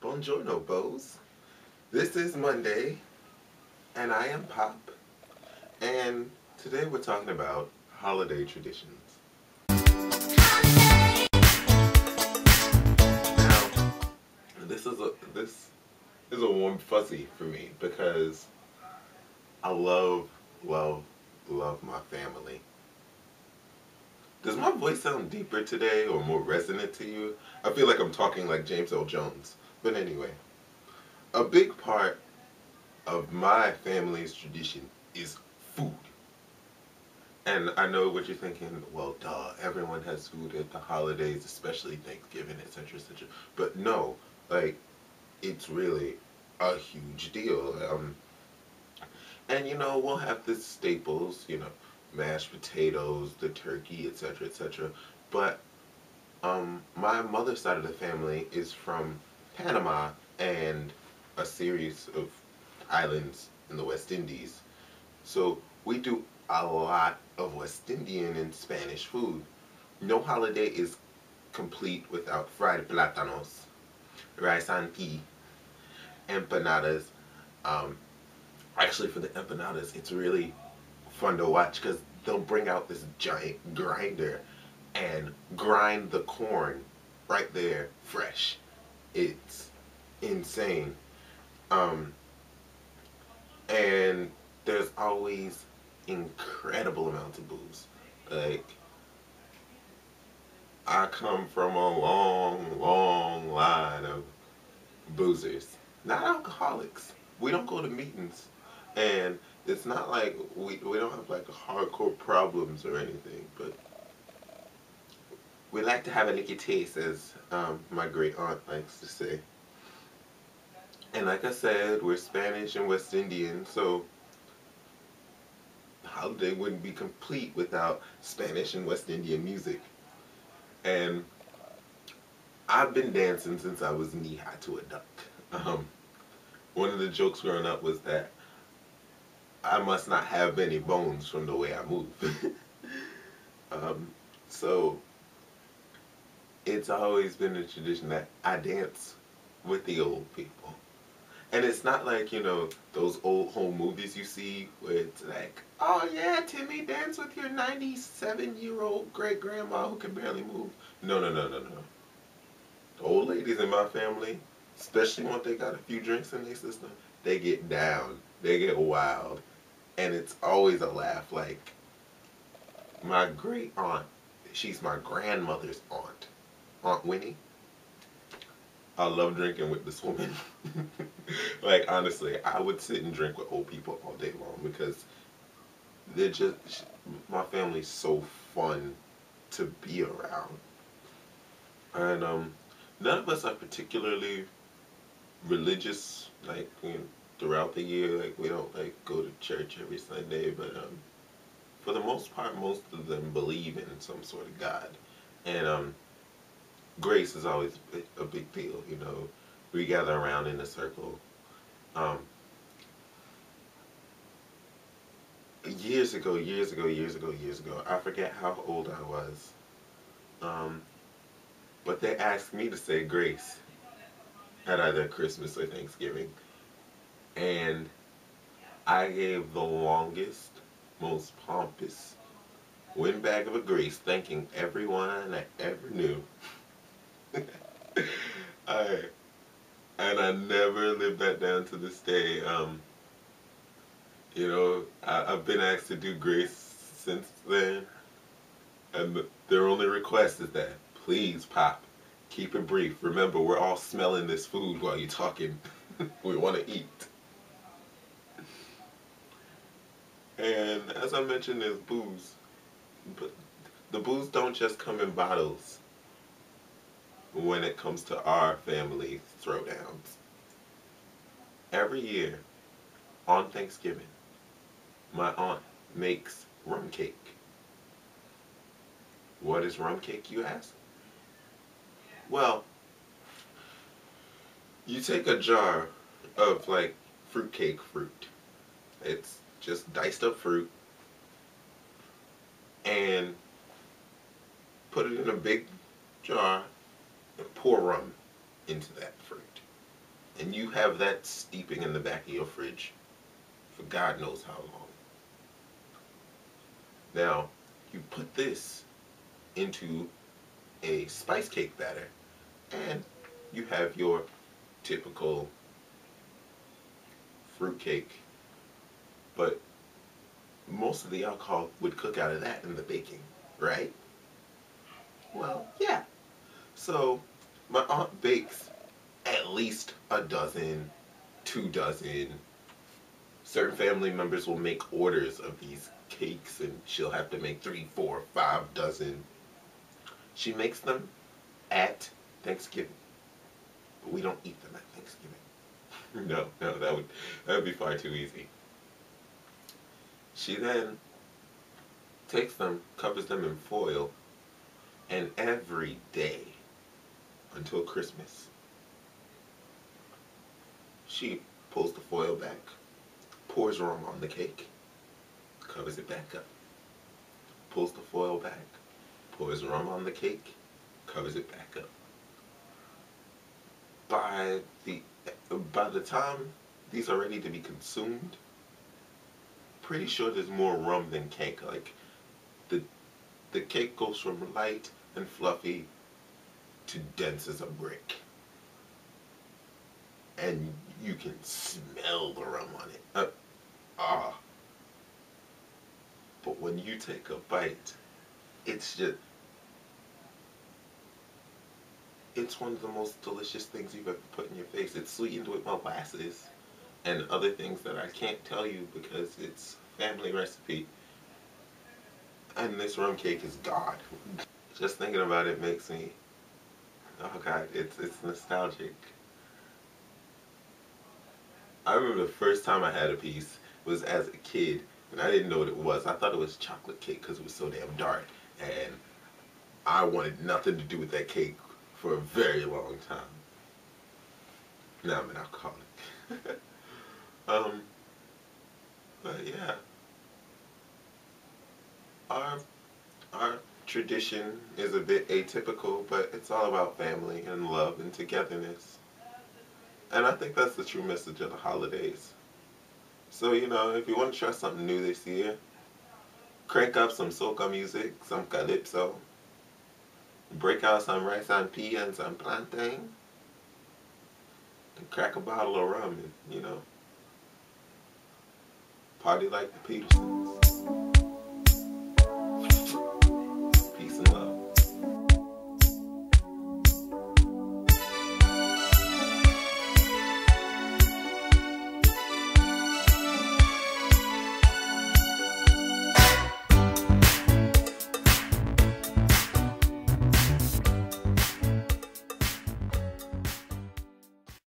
Buongiorno, Bose. This is Monday, and I am Pop, and today we're talking about holiday traditions. Now, this is a warm fuzzy for me because I love, love, love my family. Does my voice sound deeper today or more resonant to you? I feel like I'm talking like James L. Jones. But anyway, a big part of my family's tradition is food. And I know what you're thinking, well, duh, everyone has food at the holidays, especially Thanksgiving, etc., etc. But no, like, it's really a huge deal. And we'll have the staples, mashed potatoes, the turkey, etc., etc. But my mother's side of the family is from Panama and a series of islands in the West Indies. So we do a lot of West Indian and Spanish food. No holiday is complete without fried plátanos, rice and pea, empanadas. Um, Actually, for the empanadas, it's really fun to watch because they'll bring out this giant grinder and grind the corn right there fresh. It's insane. Um, and there's always incredible amounts of booze. Like, I come from a long, long line of boozers, not alcoholics. We don't go to meetings, and it's not like we don't have like hardcore problems or anything, but we like to have a licky taste, as my great aunt likes to say. And like I said, we're Spanish and West Indian, so the holiday wouldn't be complete without Spanish and West Indian music. And I've been dancing since I was knee-high to a duck. One of the jokes growing up was that I must not have any bones from the way I move. So it's always been a tradition that I dance with the old people. And it's not like, those old home movies you see where it's like, oh yeah, Timmy, dance with your 97-year-old great-grandma who can barely move. No, no, no, no, no. The old ladies in my family, especially once they got a few drinks in their system, they get down. They get wild. And it's always a laugh. Like, my great aunt, she's my grandmother's aunt, Aunt Winnie. I love drinking with this woman. Like, honestly, I would sit and drink with old people all day long because they're just, my family's so fun to be around. And none of us are particularly religious, like, throughout the year. Like, we don't, like, go to church every Sunday, but for the most part, most of them believe in some sort of God. And grace is always a big deal, We gather around in a circle. Years ago, I forget how old I was, but they asked me to say grace at either Christmas or Thanksgiving. And I gave the longest, most pompous windbag of a grace, thanking everyone I ever knew. And I never lived that down to this day. I've been asked to do grace since then, and their only request is that, please, Pop, keep it brief. Remember, we're all smelling this food while you're talking. We want to eat. And as I mentioned, there's booze. But the booze don't just come in bottles when it comes to our family throwdowns. Every year, on Thanksgiving, my aunt makes rum cake. What is rum cake, you ask? Well, you take a jar of, like, fruitcake fruit. It's just diced up fruit, and put it in a big jar and pour rum into that fruit. And you have that steeping in the back of your fridge for God knows how long. Now, you put this into a spice cake batter, and you have your typical fruit cake, but most of the alcohol would cook out of that in the baking, right? Well, yeah. So my aunt bakes at least a dozen, 2 dozen. Certain family members will make orders of these cakes and she'll have to make 3, 4, 5 dozen. She makes them at Thanksgiving, but we don't eat them at Thanksgiving. No, that would be far too easy. She then takes them, covers them in foil, and every day until Christmas, she pulls the foil back, pours rum on the cake, covers it back up, pulls the foil back, pours rum on the cake, covers it back up. By the time these are ready to be consumed, pretty sure there's more rum than cake. Like the cake goes from light and fluffy to dense as a brick. And you can smell the rum on it. But when you take a bite, it's one of the most delicious things you've ever put in your face. It's sweetened with molasses and other things that I can't tell you because it's family recipe. And this rum cake is God. Just thinking about it makes me, oh God, it's nostalgic. I remember the first time I had a piece was as a kid, and I didn't know what it was. I thought it was chocolate cake because it was so damn dark, and I wanted nothing to do with that cake for a very long time. Now I'm an alcoholic. But yeah, our tradition is a bit atypical, but it's all about family and love and togetherness. And I think that's the true message of the holidays. So, if you want to try something new this year, crank up some soca music, some calypso, break out some rice and pea and some plantain, and crack a bottle of rum and, party like the Petersons.